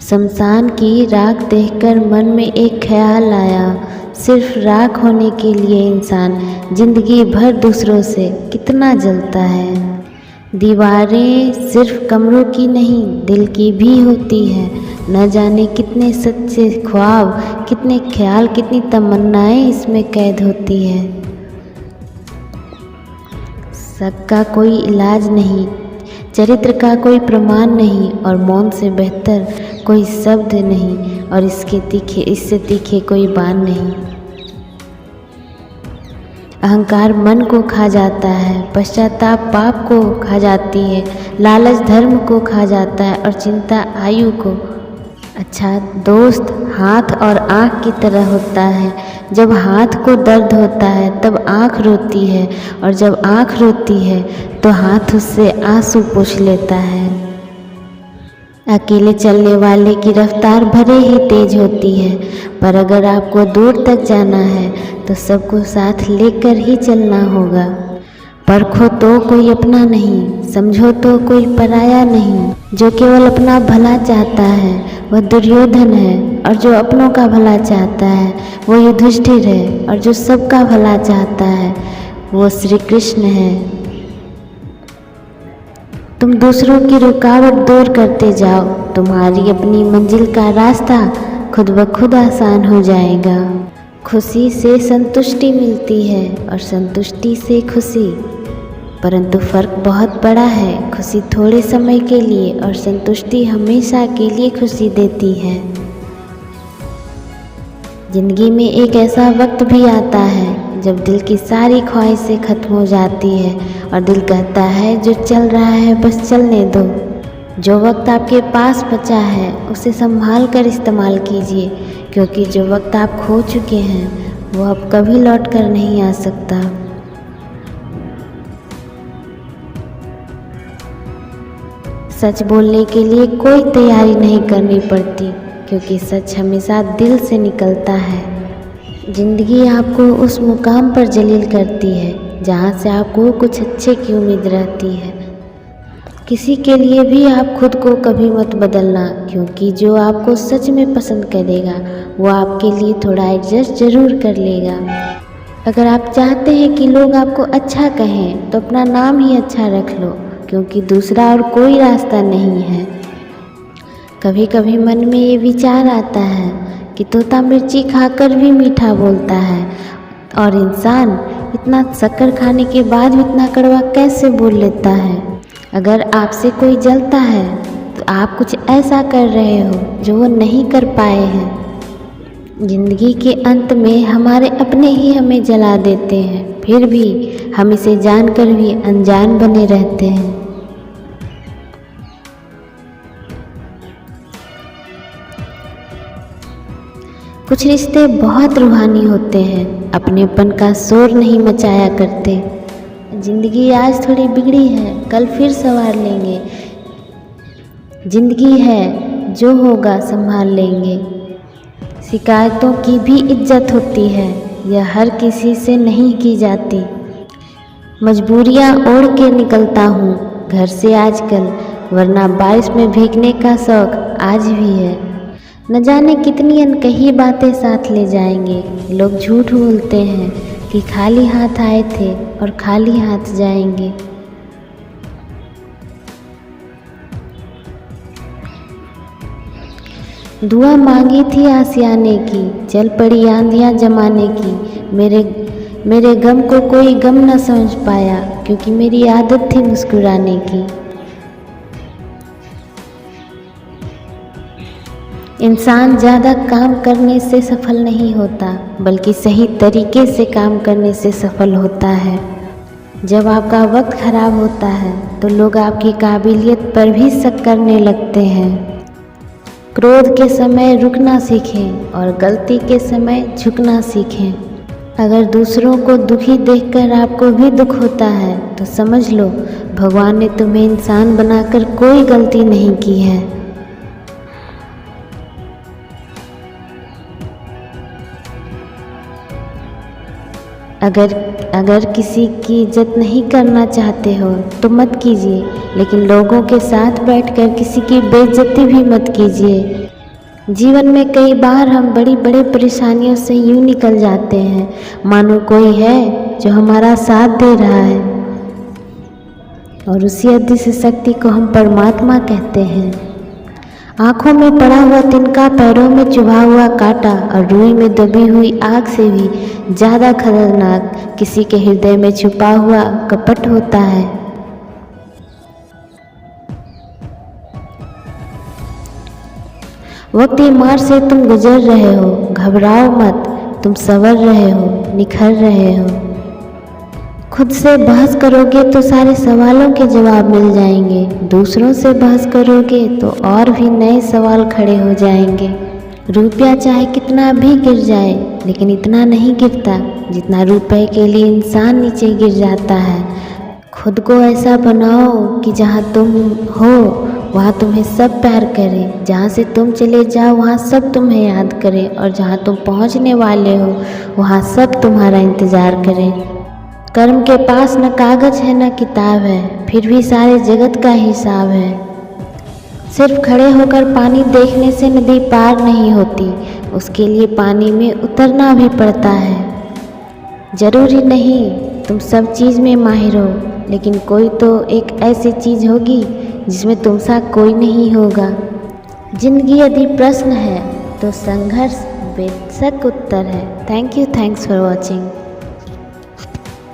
शमशान की राख देखकर मन में एक ख्याल आया, सिर्फ राख होने के लिए इंसान जिंदगी भर दूसरों से कितना जलता है। दीवारें सिर्फ कमरों की नहीं, दिल की भी होती है। न जाने कितने सच्चे ख्वाब, कितने ख्याल, कितनी तमन्नाएं इसमें कैद होती है। शक का कोई इलाज नहीं, चरित्र का कोई प्रमाण नहीं, और मौन से बेहतर कोई शब्द नहीं, और इससे तीखे कोई बाण नहीं। अहंकार मन को खा जाता है, पश्चाताप पाप को खा जाती है, लालच धर्म को खा जाता है, और चिंता आयु को। अच्छा दोस्त हाथ और आँख की तरह होता है। जब हाथ को दर्द होता है तब आँख रोती है, और जब आँख रोती है तो हाथ उससे आंसू पोंछ लेता है। अकेले चलने वाले की रफ्तार भले ही तेज होती है, पर अगर आपको दूर तक जाना है तो सबको साथ लेकर ही चलना होगा। परखो तो कोई अपना नहीं, समझो तो कोई पराया नहीं। जो केवल अपना भला चाहता है वह दुर्योधन है, और जो अपनों का भला चाहता है वो युधिष्ठिर है, और जो सबका भला चाहता है वो श्री कृष्ण है। तुम दूसरों की रुकावट दूर करते जाओ, तुम्हारी अपनी मंजिल का रास्ता खुद ब खुद आसान हो जाएगा। खुशी से संतुष्टि मिलती है और संतुष्टि से खुशी, परंतु फ़र्क बहुत बड़ा है। खुशी थोड़े समय के लिए और संतुष्टि हमेशा के लिए खुशी देती है। जिंदगी में एक ऐसा वक्त भी आता है जब दिल की सारी ख्वाहिशें खत्म हो जाती है और दिल कहता है जो चल रहा है बस चलने दो। जो वक्त आपके पास बचा है उसे संभाल कर इस्तेमाल कीजिए, क्योंकि जो वक्त आप खो चुके हैं वो अब कभी लौट कर नहीं आ सकता। सच बोलने के लिए कोई तैयारी नहीं करनी पड़ती, क्योंकि सच हमेशा दिल से निकलता है। जिंदगी आपको उस मुकाम पर जलील करती है जहाँ से आपको कुछ अच्छे की उम्मीद रहती है। किसी के लिए भी आप खुद को कभी मत बदलना, क्योंकि जो आपको सच में पसंद करेगा वो आपके लिए थोड़ा एडजस्ट ज़रूर कर लेगा। अगर आप चाहते हैं कि लोग आपको अच्छा कहें तो अपना नाम ही अच्छा रख लो, क्योंकि दूसरा और कोई रास्ता नहीं है। कभी कभी मन में ये विचार आता है कि तोता मिर्ची खाकर भी मीठा बोलता है, और इंसान इतना शक्कर खाने के बाद भी इतना कड़वा कैसे बोल लेता है। अगर आपसे कोई जलता है तो आप कुछ ऐसा कर रहे हो जो वो नहीं कर पाए हैं। जिंदगी के अंत में हमारे अपने ही हमें जला देते हैं, फिर भी हम इसे जानकर भी अनजान बने रहते हैं। कुछ रिश्ते बहुत रूहानी होते हैं, अपनेपन का शोर नहीं मचाया करते। जिंदगी आज थोड़ी बिगड़ी है, कल फिर संवार लेंगे। जिंदगी है जो होगा संभाल लेंगे। शिकायतों की भी इज्जत होती है, यह हर किसी से नहीं की जाती। मजबूरियाँ ओढ़ के निकलता हूँ घर से आजकल, वरना बारिश में भीगने का शौक आज भी है। न जाने कितनी अनकही बातें साथ ले जाएंगे। लोग झूठ बोलते हैं कि खाली हाथ आए थे और खाली हाथ जाएंगे। दुआ मांगी थी आसियाने की, चल पड़ी आंधियाँ जमाने की। मेरे गम को कोई गम न समझ पाया, क्योंकि मेरी आदत थी मुस्कुराने की। इंसान ज़्यादा काम करने से सफल नहीं होता, बल्कि सही तरीके से काम करने से सफल होता है। जब आपका वक्त खराब होता है तो लोग आपकी काबिलियत पर भी शक करने लगते हैं। क्रोध के समय रुकना सीखें और गलती के समय झुकना सीखें। अगर दूसरों को दुखी देखकर आपको भी दुख होता है तो समझ लो भगवान ने तुम्हें इंसान बनाकर कोई गलती नहीं की है। अगर किसी की इज्जत नहीं करना चाहते हो तो मत कीजिए, लेकिन लोगों के साथ बैठकर किसी की बेइज्जती भी मत कीजिए। जीवन में कई बार हम बड़ी बड़ी परेशानियों से यूं निकल जाते हैं मानो कोई है जो हमारा साथ दे रहा है, और उसी अदृश्य शक्ति को हम परमात्मा कहते हैं। आँखों में पड़ा हुआ तिनका, पैरों में चुभा हुआ कांटा और रुई में दबी हुई आग से भी ज़्यादा खतरनाक किसी के हृदय में छुपा हुआ कपट होता है। वक्त की मार से तुम गुजर रहे हो, घबराओ मत, तुम संवर रहे हो, निखर रहे हो। खुद से बहस करोगे तो सारे सवालों के जवाब मिल जाएंगे, दूसरों से बहस करोगे तो और भी नए सवाल खड़े हो जाएंगे। रुपया चाहे कितना भी गिर जाए, लेकिन इतना नहीं गिरता जितना रुपए के लिए इंसान नीचे गिर जाता है। खुद को ऐसा बनाओ कि जहाँ तुम हो वहाँ तुम्हें सब प्यार करें, जहाँ से तुम चले जाओ वहाँ सब तुम्हें याद करें, और जहाँ तुम पहुँचने वाले हो वहाँ सब तुम्हारा इंतज़ार करें। कर्म के पास न कागज़ है न किताब है, फिर भी सारे जगत का हिसाब है। सिर्फ खड़े होकर पानी देखने से नदी पार नहीं होती, उसके लिए पानी में उतरना भी पड़ता है। ज़रूरी नहीं तुम सब चीज़ में माहिर हो, लेकिन कोई तो एक ऐसी चीज़ होगी जिसमें तुम सा कोई नहीं होगा। जिंदगी यदि प्रश्न है तो संघर्ष बेशक उत्तर है। Thanks for watching.